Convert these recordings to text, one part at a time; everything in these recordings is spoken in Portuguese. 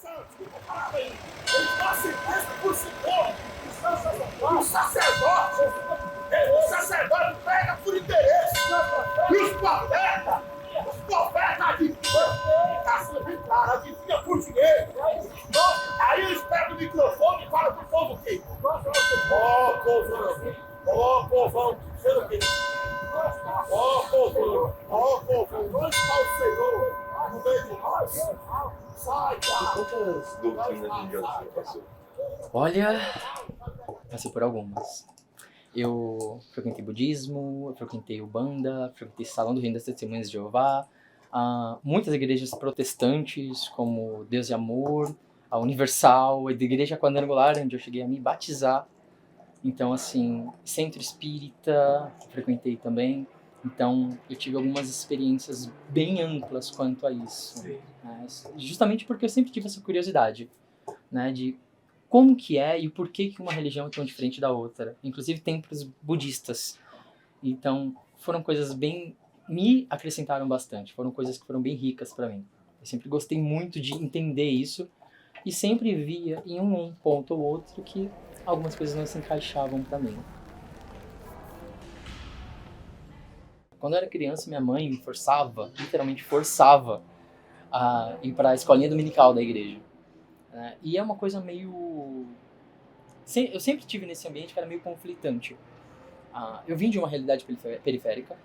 O sacerdote pega por interesse. E os profetas adivinha por dinheiro. Aí eles pegam o microfone e falam pro povo o quê? Ó, povão, sei o quê? Ó, povão, onde está o Senhor no meio de nós? Sai, cara. Quantas doutrinas religiosas você passou? Olha, passei por algumas. Eu frequentei budismo, eu frequentei Umbanda, frequentei Salão do Reino das Testemunhas de Jeová, muitas igrejas protestantes, como Deus e Amor, a Universal, a Igreja Quadrangular, onde eu cheguei a me batizar. Então, assim, Centro Espírita, frequentei também. Então, eu tive algumas experiências bem amplas quanto a isso. Né? Justamente porque eu sempre tive essa curiosidade, né, de como que é e o porquê que uma religião é tão diferente da outra. Inclusive templos budistas. Então, foram coisas bem... me acrescentaram bastante. Foram coisas que foram bem ricas para mim. Eu sempre gostei muito de entender isso e sempre via em um ponto ou outro que algumas coisas não se encaixavam para mim. Quando eu era criança, minha mãe me forçava, literalmente forçava, a ir para a escolinha dominical da igreja. E é uma coisa meio... eu sempre tive nesse ambiente que era meio conflitante. Eu vim de uma realidade periférica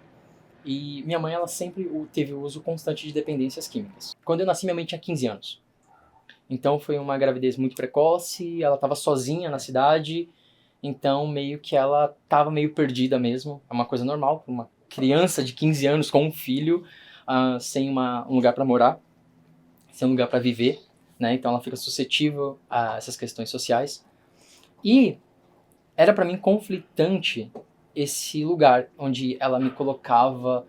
e minha mãe ela sempre teve o uso constante de dependências químicas. Quando eu nasci, minha mãe tinha 15 anos. Então foi uma gravidez muito precoce, ela estava sozinha na cidade, então meio que ela estava meio perdida mesmo. É uma coisa normal para uma criança de 15 anos com um filho, sem um lugar para morar, sem um lugar para viver. Né? Então ela fica suscetível a essas questões sociais. E era para mim conflitante esse lugar onde ela me colocava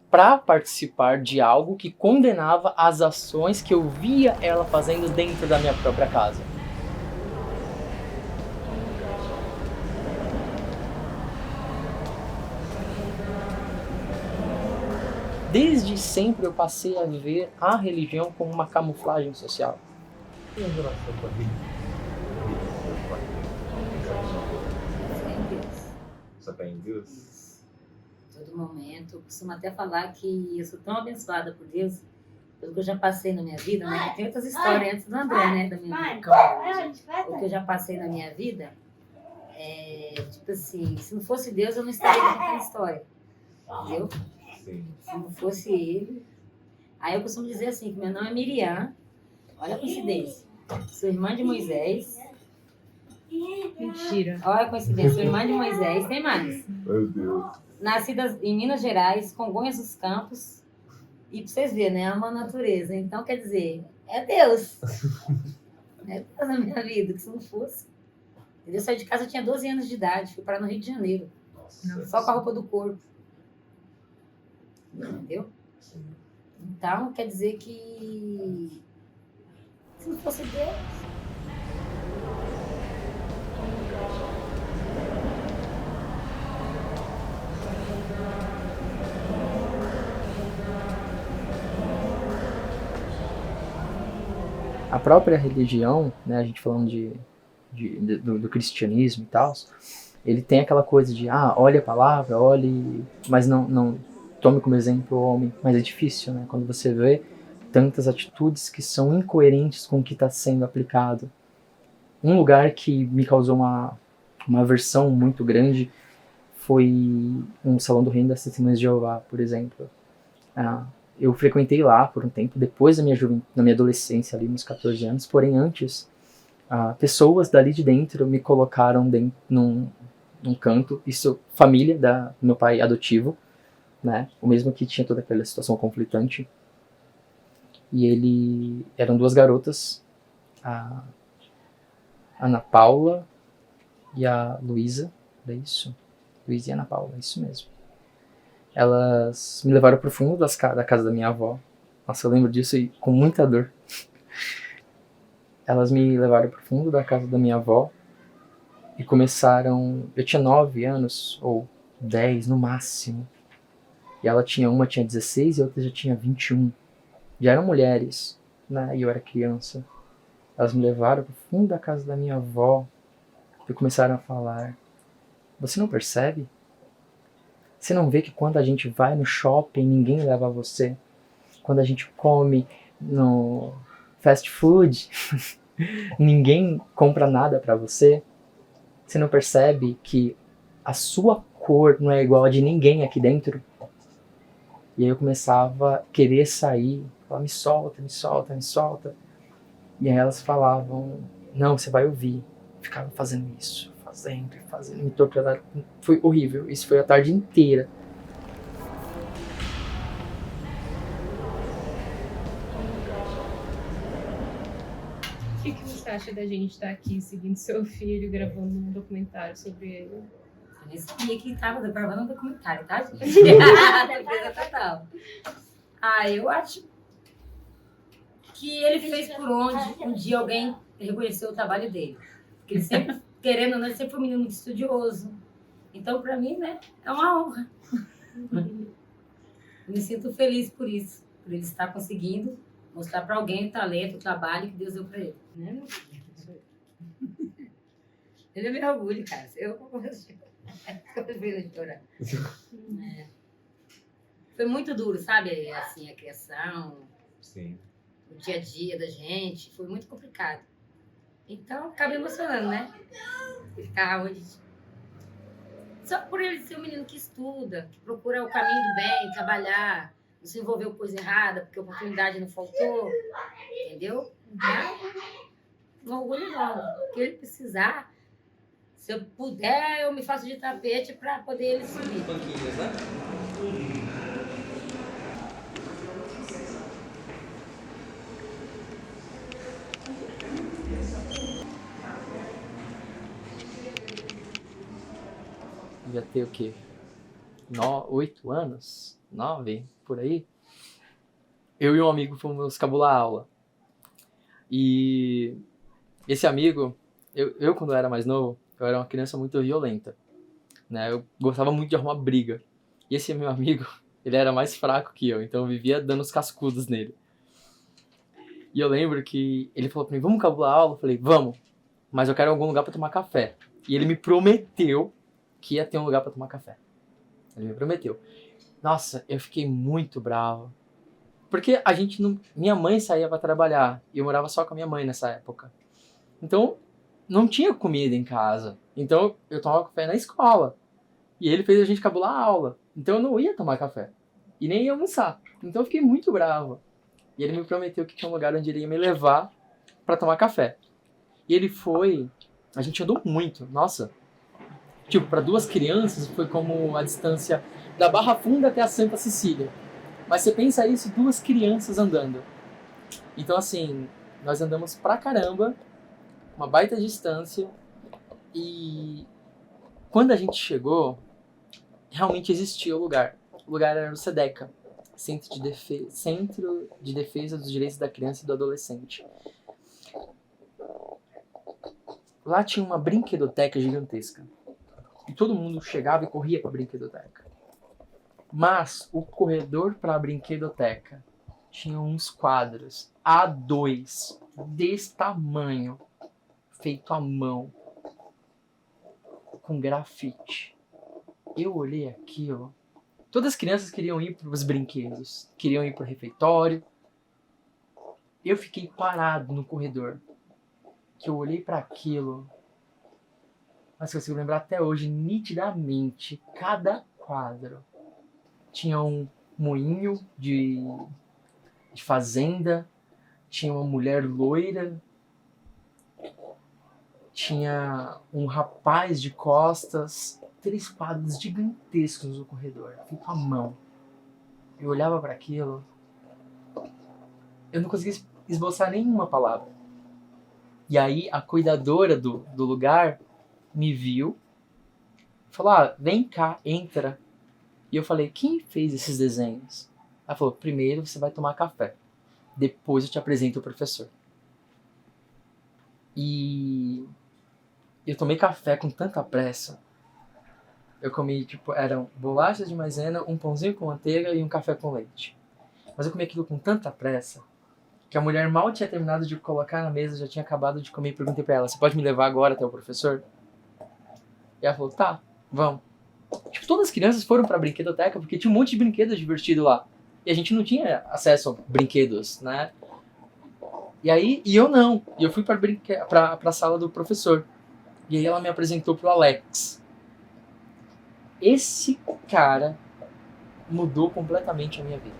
para participar de algo que condenava as ações que eu via ela fazendo dentro da minha própria casa. Desde sempre eu passei a ver a religião como uma camuflagem social. E a relação com a religião? Só fé em Deus? Todo momento. Eu costumo até falar que eu sou tão abençoada por Deus, pelo que eu já passei na minha vida, né? Tem outras histórias antes do André, né? Da minha vida. O que eu já passei na minha vida, tipo assim, se não fosse Deus, eu não estaria contando história. Entendeu? Sim. Se não fosse ele. Aí eu costumo dizer assim, que meu nome é Miriam. Olha a coincidência. Sou irmã de Moisés. Mentira. Olha a coincidência. Sou irmã de Moisés. Tem mais. Meu Deus. Nascida em Minas Gerais, Congonhas dos Campos. E pra vocês verem, né? Amo a natureza. Então, quer dizer, é Deus. É Deus na minha vida, que se não fosse. Eu saí de casa, eu tinha 12 anos de idade. Fui parar no Rio de Janeiro. Nossa. Só com a roupa do corpo. Entendeu? Sim. Então, quer dizer que se não fosse Deus... A própria religião, né, a gente falando do cristianismo e tal, ele tem aquela coisa de, olhe a palavra, olhe, mas não tome como exemplo o homem. Mas é difícil, né, quando você vê tantas atitudes que são incoerentes com o que está sendo aplicado. Um lugar que me causou uma aversão muito grande foi um Salão do Reino das Testemunhas de Jeová, por exemplo. Eu frequentei lá por um tempo, depois da minha adolescência, ali, uns 14 anos, porém antes, pessoas dali de dentro me colocaram num canto, isso, família do meu pai adotivo, né, o mesmo que tinha toda aquela situação conflitante, e eram duas garotas, a Ana Paula e a Luísa, é isso? Luísa e Ana Paula, é isso mesmo. Elas me levaram pro fundo da casa da minha avó. Nossa, eu lembro disso e com muita dor. Elas me levaram pro fundo da casa da minha avó e começaram... Eu tinha 9 anos, ou 10 no máximo. E uma tinha 16 e a outra já tinha 21. Já eram mulheres, né? E eu era criança. Elas me levaram pro fundo da casa da minha avó e começaram a falar: você não percebe? Você não vê que quando a gente vai no shopping, ninguém leva você? Quando a gente come no fast food, ninguém compra nada pra você? Você não percebe que a sua cor não é igual a de ninguém aqui dentro? E aí eu começava a querer sair, falar: me solta, me solta, me solta. E aí elas falavam: não, você vai ouvir. Ficava fazendo isso, fazendo, me torturando. Foi horrível, isso foi a tarde inteira. O que você acha da gente estar aqui seguindo seu filho, gravando um documentário sobre ele? Eu nem sabia que estava gravando um documentário, tá, gente? Surpresa total. Eu acho que ele fez por onde um dia alguém reconheceu o trabalho dele. Porque ele sempre, querendo ou não, ele sempre foi um menino muito estudioso. Então, para mim, né, é uma honra. Me sinto feliz por isso, por ele estar conseguindo mostrar para alguém o talento, o trabalho que Deus deu para ele. Né, meu filho? Ele é meu orgulho, cara. Eu chorar. Foi muito duro, sabe? Assim, a criação, Sim. o dia a dia da gente, foi muito complicado. Então, acaba emocionando, né? Ficar onde... Só por ele ser um menino que estuda, que procura o caminho do bem, trabalhar, não se envolveu com coisa errada, porque a oportunidade não faltou, entendeu? Um orgulho enorme. O que ele precisar, se eu puder, eu me faço de tapete para poder ele subir. Banquinhos, né? Devia ter o quê? 8 anos? 9? Por aí? Eu e um amigo fomos cabular aula. E esse amigo, eu quando eu era mais novo, eu era uma criança muito violenta, né? Eu gostava muito de arrumar briga. E esse meu amigo, ele era mais fraco que eu, então eu vivia dando os cascudos nele. E eu lembro que ele falou pra mim: vamos cabular aula? Eu falei: vamos, mas eu quero algum lugar pra tomar café. E ele me prometeu que ia ter um lugar pra tomar café. Ele me prometeu. Nossa, eu fiquei muito bravo. Porque a gente não... Minha mãe saía pra trabalhar e eu morava só com a minha mãe nessa época. Então, não tinha comida em casa. Então, eu tomava café na escola. E ele fez a gente cabular a aula. Então, eu não ia tomar café. E nem ia almoçar. Então, eu fiquei muito bravo. E ele me prometeu que tinha um lugar onde ele ia me levar pra tomar café. E ele foi... A gente andou muito. Nossa. Tipo, para 2 crianças foi como a distância da Barra Funda até a Santa Cecília. Mas você pensa isso, 2 crianças andando. Então, assim, nós andamos pra caramba, uma baita distância. E quando a gente chegou, realmente existia o lugar. O lugar era o SEDECA, Centro de Defesa dos Direitos da Criança e do Adolescente. Lá tinha uma brinquedoteca gigantesca. E todo mundo chegava e corria para a brinquedoteca. Mas o corredor para a brinquedoteca tinha uns quadros A2 desse tamanho, feito à mão, com grafite. Eu olhei aquilo. Todas as crianças queriam ir para os brinquedos, queriam ir para o refeitório. Eu fiquei parado no corredor. Que eu olhei para aquilo. Mas eu consigo lembrar até hoje, nitidamente, cada quadro. Tinha um moinho de fazenda, tinha uma mulher loira, tinha um rapaz de costas, 3 quadros gigantescos no corredor, feito à mão. Eu olhava para aquilo, eu não conseguia esboçar nenhuma palavra. E aí a cuidadora do lugar me viu, falou: vem cá, entra. E eu falei: quem fez esses desenhos? Ela falou: primeiro você vai tomar café, depois eu te apresento o professor. E eu tomei café com tanta pressa. Eu comi, eram bolachas de maisena, um pãozinho com manteiga e um café com leite. Mas eu comi aquilo com tanta pressa que a mulher mal tinha terminado de colocar na mesa, já tinha acabado de comer, e perguntei pra ela, você pode me levar agora até o professor? E ela falou, tá, vamos. Tipo, todas as crianças foram pra brinquedoteca porque tinha um monte de brinquedos divertidos lá. E a gente não tinha acesso a brinquedos, né? E aí, e eu não. E eu fui pra sala do professor. E aí ela me apresentou pro Alex. Esse cara mudou completamente a minha vida.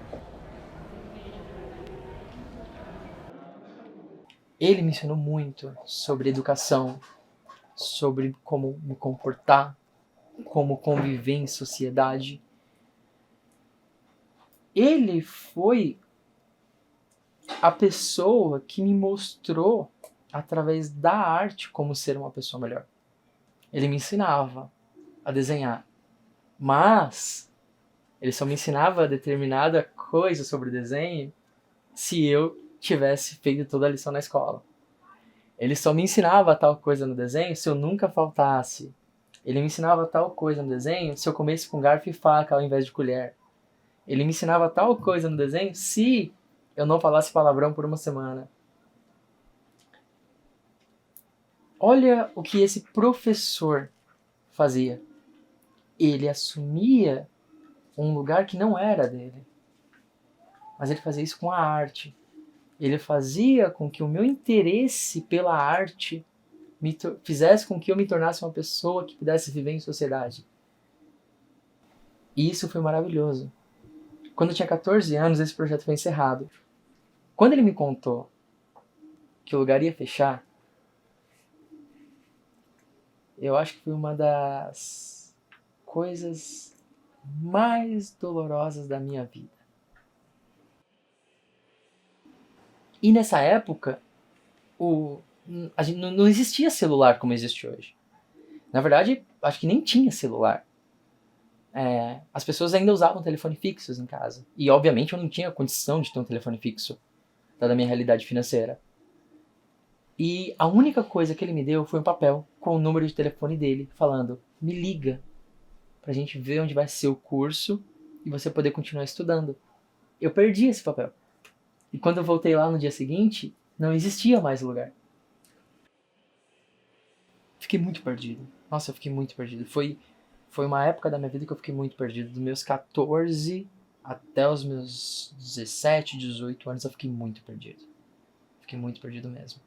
Ele me ensinou muito sobre educação, sobre como me comportar, como conviver em sociedade. Ele foi a pessoa que me mostrou, através da arte, como ser uma pessoa melhor. Ele me ensinava a desenhar, mas ele só me ensinava determinada coisa sobre desenho se eu tivesse feito toda a lição na escola. Ele só me ensinava tal coisa no desenho se eu nunca faltasse. Ele me ensinava tal coisa no desenho se eu comesse com garfo e faca ao invés de colher. Ele me ensinava tal coisa no desenho se eu não falasse palavrão por uma semana. Olha o que esse professor fazia. Ele assumia um lugar que não era dele. Mas ele fazia isso com a arte. Ele fazia com que o meu interesse pela arte fizesse com que eu me tornasse uma pessoa que pudesse viver em sociedade. E isso foi maravilhoso. Quando eu tinha 14 anos, esse projeto foi encerrado. Quando ele me contou que o lugar ia fechar, eu acho que foi uma das coisas mais dolorosas da minha vida. E nessa época, não existia celular como existe hoje. Na verdade, acho que nem tinha celular. As pessoas ainda usavam telefone fixos em casa. E obviamente eu não tinha condição de ter um telefone fixo, dada a minha realidade financeira. E a única coisa que ele me deu foi um papel com o número de telefone dele, falando, me liga, pra gente ver onde vai ser o curso e você poder continuar estudando. Eu perdi esse papel. E quando eu voltei lá no dia seguinte, não existia mais lugar. Fiquei muito perdido. Nossa, eu fiquei muito perdido. Foi uma época da minha vida que eu fiquei muito perdido. Dos meus 14 até os meus 17, 18 anos, eu fiquei muito perdido. Fiquei muito perdido mesmo.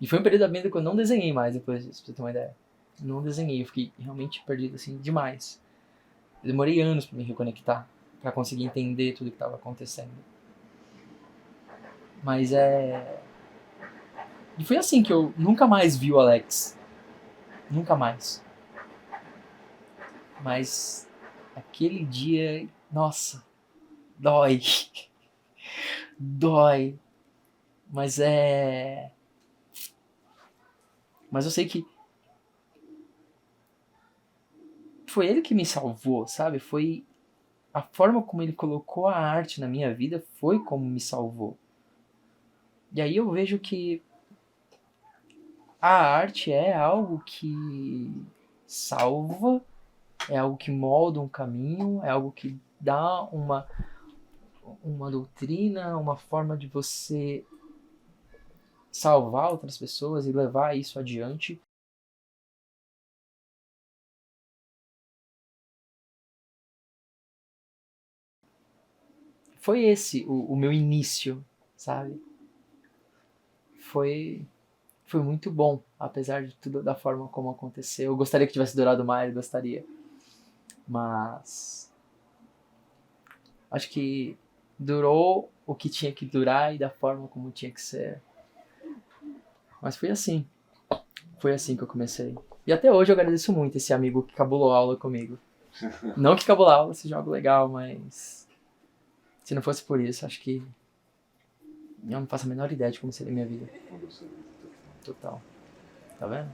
E foi um período da vida que eu não desenhei mais depois disso, pra você ter uma ideia. Não desenhei, eu fiquei realmente perdido, assim, demais. Eu demorei anos pra me reconectar, pra conseguir entender tudo que estava acontecendo. Mas E foi assim que eu nunca mais vi o Alex. Nunca mais. Mas aquele dia, nossa, dói. Dói. Mas eu sei que foi ele que me salvou, sabe? Foi a forma como ele colocou a arte na minha vida foi como me salvou. E aí eu vejo que a arte é algo que salva, é algo que molda um caminho, é algo que dá uma doutrina, uma forma de você salvar outras pessoas e levar isso adiante. Foi esse o meu início, sabe? Foi muito bom, apesar de tudo, da forma como aconteceu. Eu gostaria que tivesse durado mais, gostaria. Mas acho que durou o que tinha que durar e da forma como tinha que ser. Mas foi assim. Foi assim que eu comecei. E até hoje eu agradeço muito esse amigo que cabulou aula comigo. Não que cabular aula seja algo legal, mas se não fosse por isso, acho que eu não faço a menor ideia de como seria a minha vida. Total. Tá vendo?